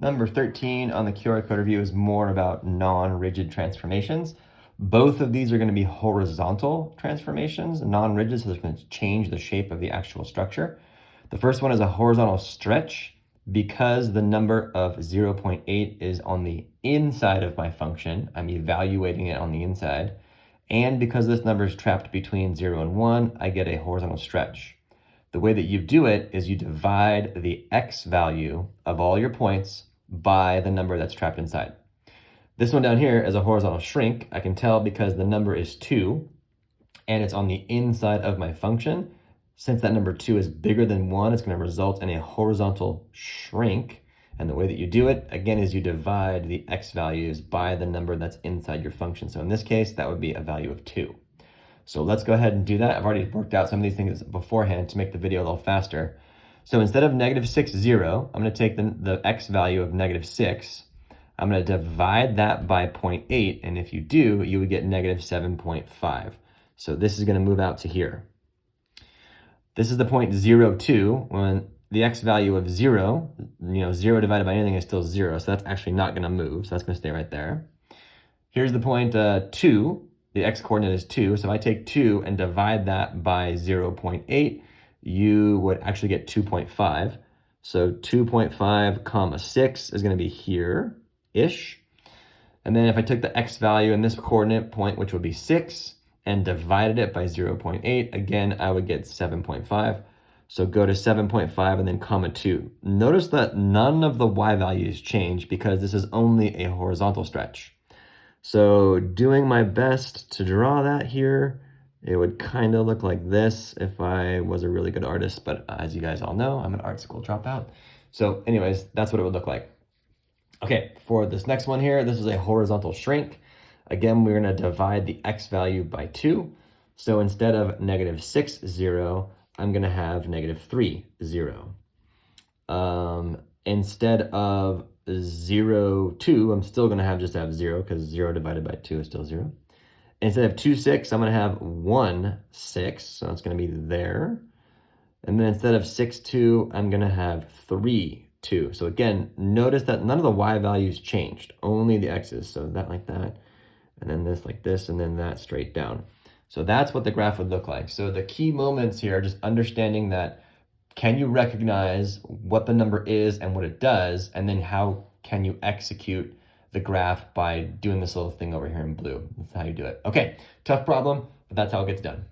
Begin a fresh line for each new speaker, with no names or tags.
Number 13 on the QR code review is more about non-rigid transformations. Both of these are going to be horizontal transformations, non-rigid, so they're going to change the shape of the actual structure. The first one is a horizontal stretch. Because the number of 0.8 is on the inside of my function, I'm evaluating it on the inside. And because this number is trapped between 0 and 1, I get a horizontal stretch. The way that you do it is you divide the x value of all your points by the number that's trapped inside. This one down here is a horizontal shrink. I can tell because the number is 2 and it's on the inside of my function. Since that number 2 is bigger than 1, it's going to result in a horizontal shrink. And the way that you do it, again, is you divide the x values by the number that's inside your function. So in this case, that would be a value of 2. So let's go ahead and do that. I've already worked out some of these things beforehand to make the video a little faster. So instead of negative 6, 0, I'm going to take the x value of negative 6. I'm going to divide that by 0.8. And if you do, you would get negative 7.5. So this is going to move out to here. This is the point 0.02 when the x value of 0, 0 divided by anything is still 0. So that's actually not going to move. So that's going to stay right there. Here's the point 2. The x coordinate is 2. So if I take 2 and divide that by 0.8, you would actually get 2.5. So 2.5 comma 6 is going to be here-ish. And then if I took the x value in this coordinate point, which would be 6, and divided it by 0.8, again, I would get 7.5. So go to 7.5 and then comma 2. Notice that none of the y values change because this is only a horizontal stretch. So doing my best to draw that here, it would kind of look like this if I was a really good artist, but as you guys all know, I'm an art school dropout. So anyways, that's what it would look like. Okay, for this next one here, this is a horizontal shrink. Again, we're going to divide the x value by 2. So instead of negative 6, 0, I'm going to have negative 3, 0. Instead of 0, 2, I'm still going to just have 0 because 0 divided by 2 is still 0. Instead of 2, 6, I'm going to have 1, 6. So it's going to be there. And then instead of 6, 2, I'm going to have 3, 2. So again, notice that none of the y values changed, only the x's. So that like that. And then this like this, and then that straight down. So that's what the graph would look like. So the key moments here are just understanding that, can you recognize what the number is and what it does, and then how can you execute the graph by doing this little thing over here in blue. That's how you do it. Okay, tough problem, but that's how it gets done.